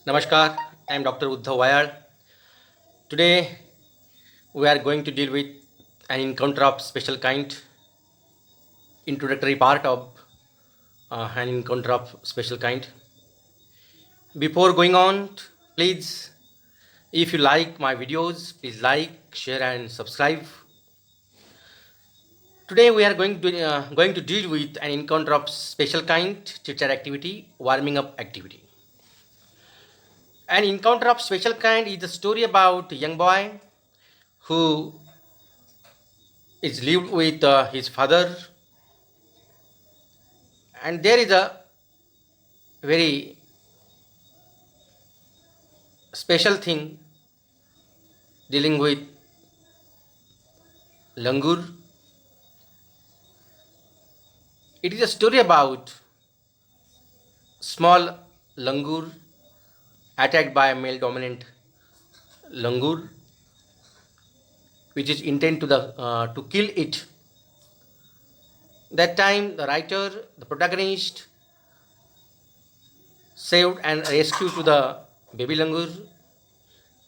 Namaskar, I am Dr. Uddhav Vayal. Today we are going to deal with an encounter of special kind, introductory part of an encounter of special kind. Before going on, please, if you like my videos, please like, share, and subscribe. Today we are going to deal with an encounter of special kind, chit-chat activity, warming up activity. An encounter of special kind is a story about a young boy who is lived with his father, and there is a very special thing dealing with langur. It is a story about small langur attacked by a male dominant langur, which is intent to kill it. That time the writer, the protagonist, saved and rescued to the baby langur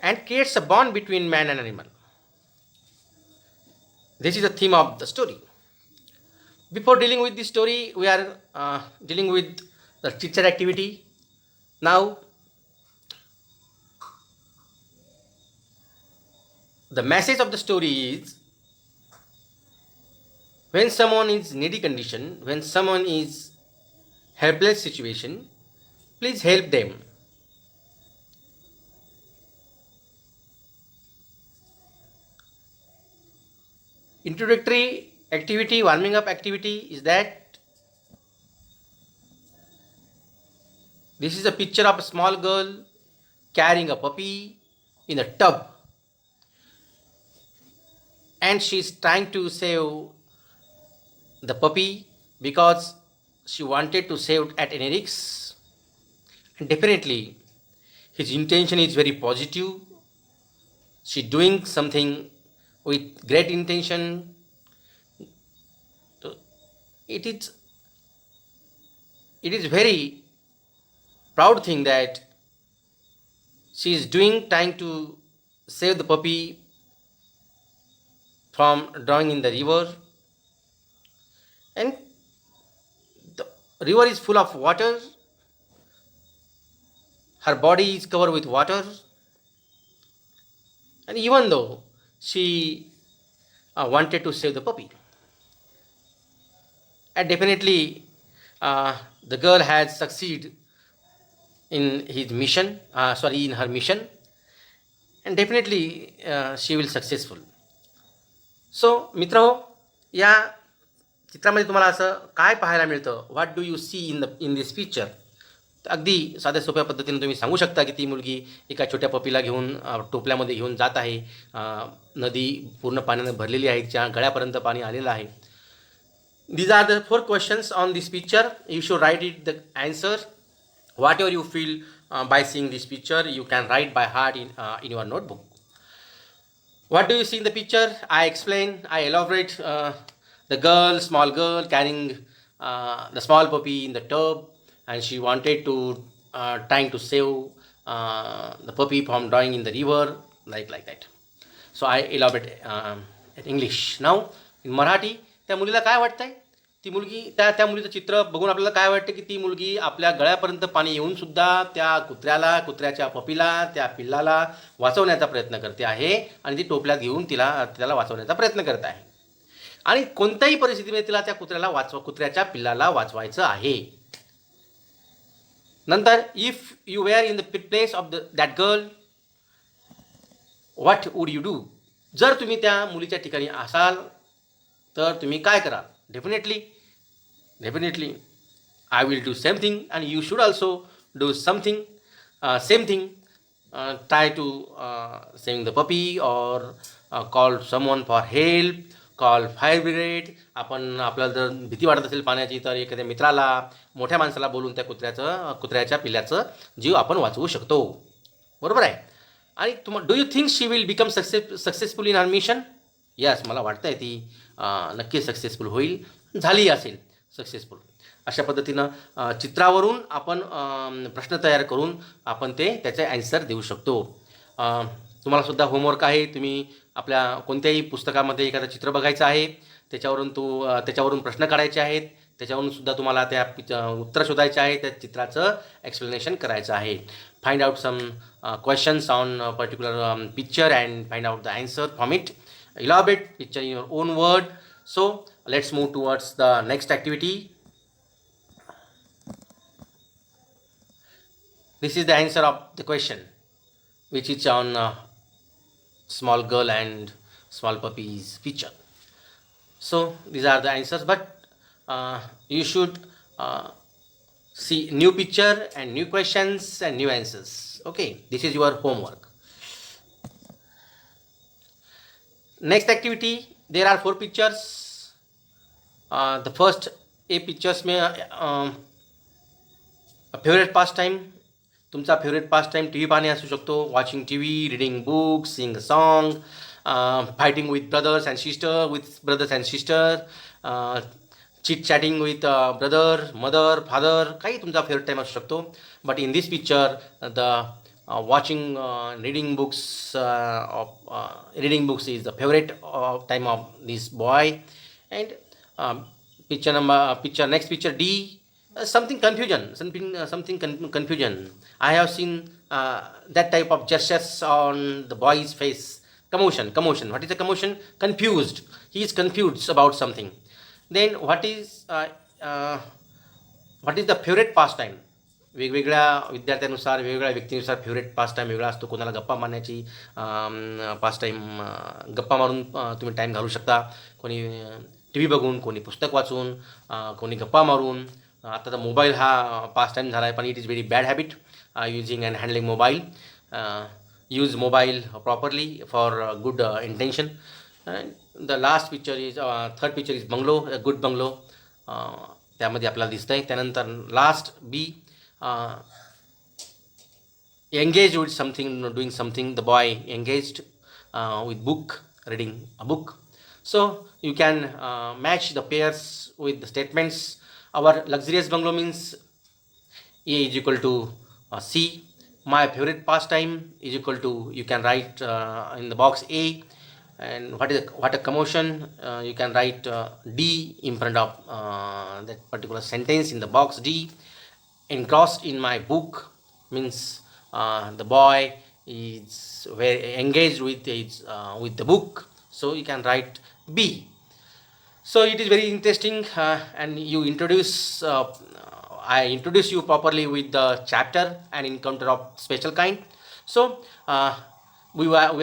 and creates a bond between man and animal. This is the theme of the story. Before dealing with this story, we are dealing with the chit-chat activity. Now, the message of the story is, when someone is needy condition, when someone is helpless situation, please help them. Introductory activity, warming up activity is that this is a picture of a small girl carrying a puppy in a tub, and she is trying to save the puppy because she wanted to save it at any risk. And definitely his intention is very positive. She doing something with great intention. So it is very proud thing that she is doing, trying to save the puppy from drowning in the river. And the river is full of water. Her body is covered with water. And even though she wanted to save the puppy, and definitely the girl has succeeded in his mission, in her mission, and definitely she will successful. सो मित्र, या चित्रामध्ये तुम्हाला असं काय पाहायला मिळतं? What do you see in this picture? तर अगदी साध्या सोप्या पद्धतीने तुम्ही सांगू शकता की ती मुलगी एका छोट्या पपीला घेऊन टोपल्यामध्ये घेऊन जात आहे. नदी पूर्ण पाण्याने भरलेली आहे, ज्या गळ्यापर्यंत पाणी आलेलं आहे. These are the 4 questions on this picture. You should write it the answer. Whatever you feel by seeing this picture, you can write by heart in your notebook. What do you see in the picture? I explain, I elaborate the small girl carrying the small puppy in the tub, and she wanted to trying to save the puppy from drowning in the river, like that. So I elaborate in English. Now in Marathi, त्या मुलीला काय वाटतंय? ती मुलगी त्या मुलीचं चित्र बघून आपल्याला काय वाटतं की ती मुलगी आपल्या गळ्यापर्यंत पाणी येऊन सुद्धा त्या कुत्र्याच्या पपीला, त्या पिल्लाला वाचवण्याचा प्रयत्न करते आहे आणि ती टोपल्यात घेऊन त्याला वाचवण्याचा प्रयत्न करत आहे. आणि कोणत्याही परिस्थितीमध्ये तिला त्या कुत्र्याच्या पिल्लाला वाचवायचं आहे. नंतर, if you were in the place of that girl, what would you do? जर तुम्ही त्या मुलीच्या ठिकाणी असाल तर तुम्ही काय कराल? Definitely, I will do same thing, and you should also do something, same thing. Try to save the puppy, or call someone for help, call fire brigade. आपण आपल्याला जर भीती वाटत असेल पाण्याची तर एखाद्या मित्राला, मोठ्या माणसाला बोलून त्या कुत्र्याच्या पिल्ल्याचं जीव आपण वाचवू शकतो. बरोबर आहे? आणि do you think she will become successful in her mission? Yes, मला वाटतं आहे ती नक्की सक्सेसफुल होईल, झाली असेल सक्सेसफुल. अशा पद्धतीनं चित्रावरून आपण प्रश्न तयार करून आपण त्याचे ॲन्सर देऊ शकतो. तुम्हाला सुद्धा होमवर्क आहे. तुम्ही आपल्या कोणत्याही पुस्तकामध्ये एखादं चित्र बघायचं आहे, त्याच्यावरून प्रश्न काढायचे आहेत, त्याच्यावरून सुद्धा तुम्हाला उत्तर शोधायचे आहे, त्या चित्राचं एक्सप्लेनेशन करायचं आहे. Find out some questions on a particular picture and find out the answer from it. Elaborate picture in your own word. So let's move towards the next activity. This is the answer of the question, which is on small girl and small puppy's picture. So these are the answers, but you should see new picture and new questions and new answers. Okay, this is your homework. Next activity, there are 4 pictures. The first A pictures में favourite pastime, तुमचा favourite pastime T V पाहणे असू शकतो, watching T V, reading books, sing a song, fighting with brothers and sister, chit chatting with brother, mother, father, काही तुमचा favourite time असू शकतो. But in this picture the watching reading books is the favorite time of this boy. And next picture D, something confusion. I have seen that type of gestures on the boy's face. Commotion. What is the commotion? Confused. He is confused about something. Then what is the favorite pastime? वेगवेगळ्या विद्यार्थ्यानुसार, वेगवेगळ्या व्यक्तीनुसार favourite pass time वेगळा असतो. कोणाला गप्पा मारण्याची पास time, गप्पा मारून तुम्ही time घालवू शकता. कोणी टी व्ही बघून, कोणी पुस्तक वाचून, कोणी गप्पा मारून. आता तर मोबाईल हा पास टाईम झाला आहे, पण it is very bad habit using and handling mobile. Use mobile properly for good intention. The last picture is third picture is bungalow, good bungalow, त्यामध्ये आपल्याला दिसतं आहे. त्यानंतर last be, engaged with something, doing something. The boy engaged with book, reading a book. So you can match the pairs with the statements. Our luxurious bungalow means A is equal to C. My favorite pastime is equal to, you can write in the box A. And what a commotion, you can write D in front of that particular sentence in the box D. Engrossed in my book means the boy is very engaged with the book, so you can write B. So it is very interesting, and I introduce you properly with the chapter and encounter of special kind. So we are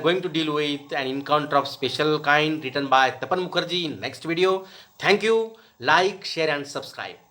going to deal with an encounter of special kind written by Tapan Mukherjee in next video. Thank you. Like, share and subscribe.